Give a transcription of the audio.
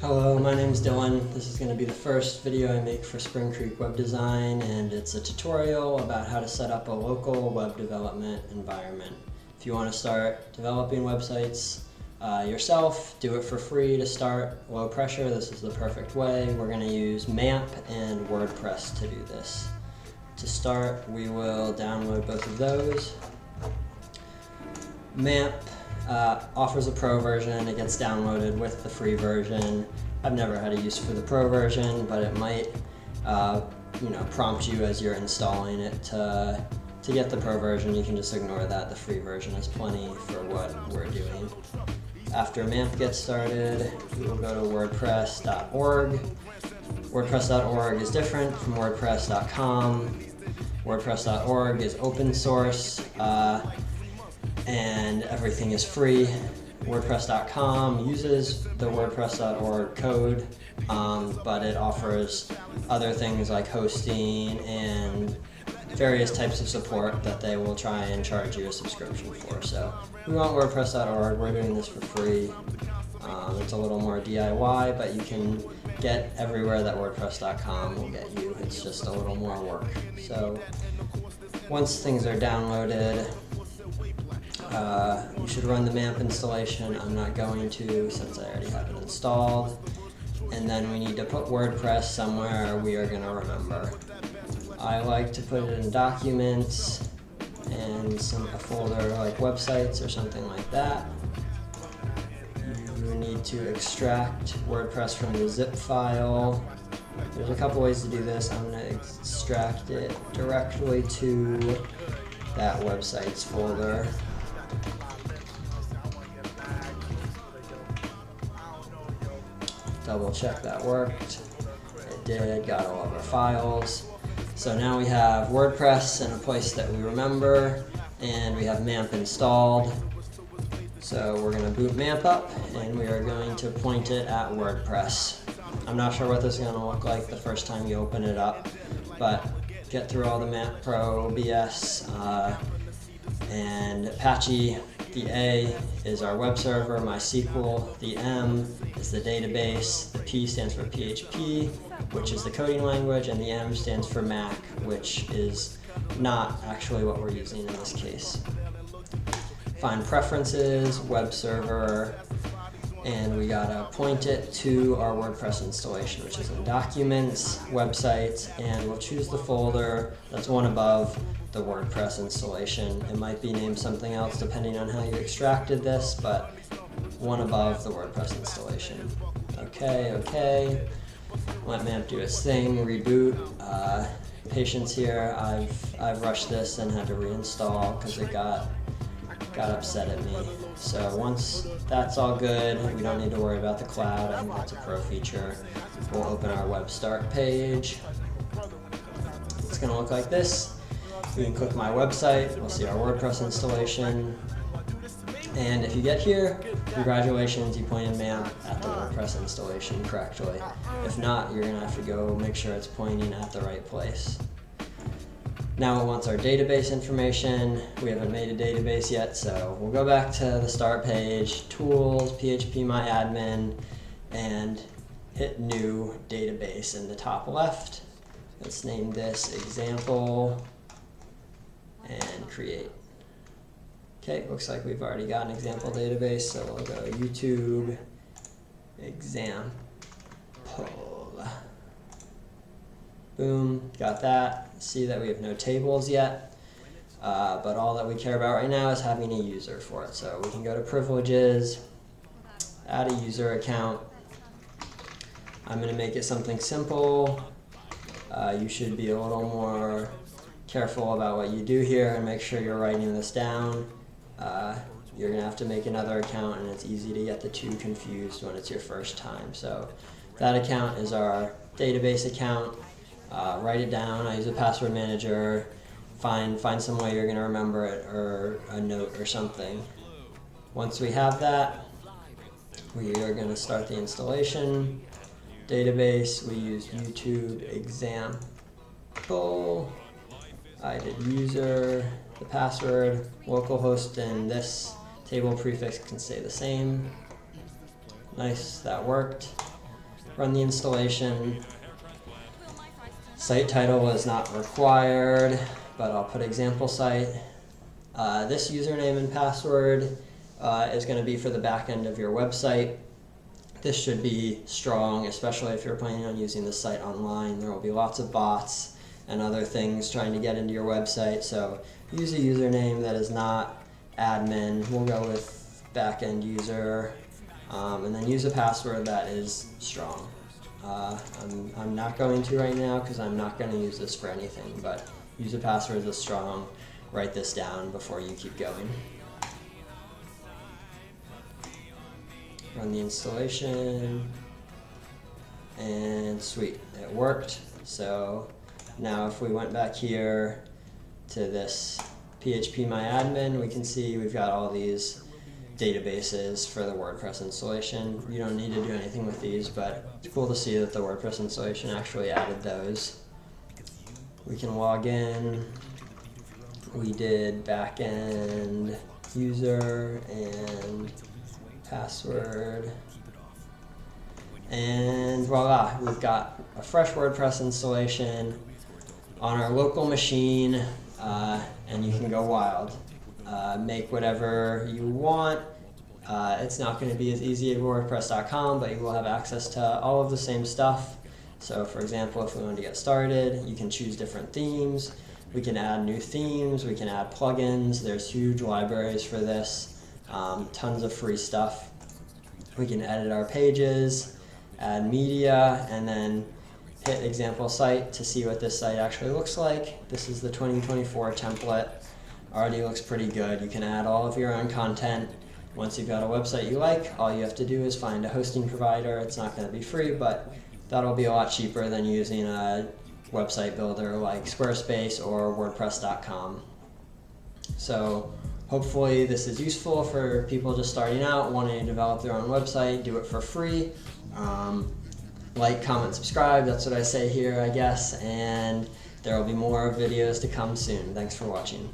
Hello, my name is Dylan. This is going to be the first video I make for Spring Creek Web Design, and it's a tutorial about how to set up a local web development environment. If you want to start developing websites yourself, do it for free to start, low pressure, this is the perfect way. We're going to use MAMP and WordPress to do this. To start, we will download both of those. MAMP offers a pro version. It gets downloaded with the free version. I've never had a use for the pro version, but it might prompt you as you're installing it to get the pro version. You can just ignore that. The free version is plenty for what we're doing. After MAMP gets started, we will go to WordPress.org. WordPress.org is different from WordPress.com. WordPress.org is open source. And everything is free. WordPress.com uses the WordPress.org code, but it offers other things like hosting and various types of support that they will try and charge you a subscription for. So we want WordPress.org, we're doing this for free. It's a little more DIY, but you can get everywhere that WordPress.com will get you. It's just a little more work. So once things are downloaded, you should run the MAMP installation. I'm not going to since I already have it installed. And then we need to put WordPress somewhere we are going to remember. I like to put it in documents and a folder like websites or something like that. You need to extract WordPress from the zip file. There's a couple ways to do this. I'm going to extract it directly to that websites folder. Double check that worked. It did, got all of our files. So now we have WordPress in a place that we remember, and we have MAMP installed. So we're going to boot MAMP up, and we are going to point it at WordPress. I'm not sure what this is going to look like the first time you open it up, but get through all the MAMP Pro BS and Apache. The A is our web server, MySQL. The M is the database. The P stands for PHP, which is the coding language, and the M stands for Mac, which is not actually what we're using in this case. Find preferences, web server, and we gotta point it to our WordPress installation, which is in documents, websites, and we'll choose the folder that's one above the WordPress installation. It might be named something else depending on how you extracted this, but one above the WordPress installation. Okay. Let MAMP do its thing, reboot. Patience here, I've rushed this and had to reinstall because it got upset at me. So once that's all good, we don't need to worry about the cloud. I think that's a pro feature. We'll open our web start page. It's going to look like this. We can click my website, we'll see our WordPress installation. And if you get here, congratulations, you pointed MAMP at the WordPress installation correctly. If not, you're going to have to go make sure it's pointing at the right place. Now it wants our database information. We haven't made a database yet, so we'll go back to the start page, Tools, PHPMyAdmin, and hit New Database in the top left. Let's name this Example and create. Okay, looks like we've already got an example database, so we'll go YouTube example. Boom, got that. See that we have no tables yet, but all that we care about right now is having a user for it. So we can go to privileges, add a user account. I'm going to make it something simple. You should be a little more careful about what you do here and make sure you're writing this down. You're going to have to make another account, and it's easy to get the two confused when it's your first time. So that account is our database account. Write it down. I use a password manager. Find some way you're going to remember it, or a note or something. Once we have that, we are going to start the installation. Database, we use YouTube example. I did user, the password, localhost, and this table prefix can stay the same. Nice, that worked. Run the installation. Site title is not required, but I'll put example site. This username and password is going to be for the back end of your website. This should be strong, especially if you're planning on using this site online. There will be lots of bots and other things trying to get into your website, so use a username that is not admin. We'll go with back-end user, and then use a password that is strong. I'm not going to right now because I'm not going to use this for anything, but use a password that's strong. Write this down before you keep going. Run the installation, and sweet, it worked. So now if we went back here to this phpMyAdmin, we can see we've got all these databases for the WordPress installation. You don't need to do anything with these, but it's cool to see that the WordPress installation actually added those. We can log in. We did backend user and password, and voila, we've got a fresh WordPress installation on our local machine, and you can go wild. Make whatever you want. It's not going to be as easy as WordPress.com, but you will have access to all of the same stuff. So for example, if we wanted to get started, you can choose different themes. We can add new themes, we can add plugins. There's huge libraries for this. Tons of free stuff. We can edit our pages, add media, and then hit example site to see what this site actually looks like. This is the 2024 template. Already looks pretty good. You can add all of your own content. Once you've got a website you like, all you have to do is find a hosting provider. It's not going to be free, but that'll be a lot cheaper than using a website builder like Squarespace or WordPress.com. So hopefully this is useful for people just starting out, wanting to develop their own website, do it for free. Like, comment, subscribe, that's what I say here, I guess, and there will be more videos to come soon. Thanks for watching.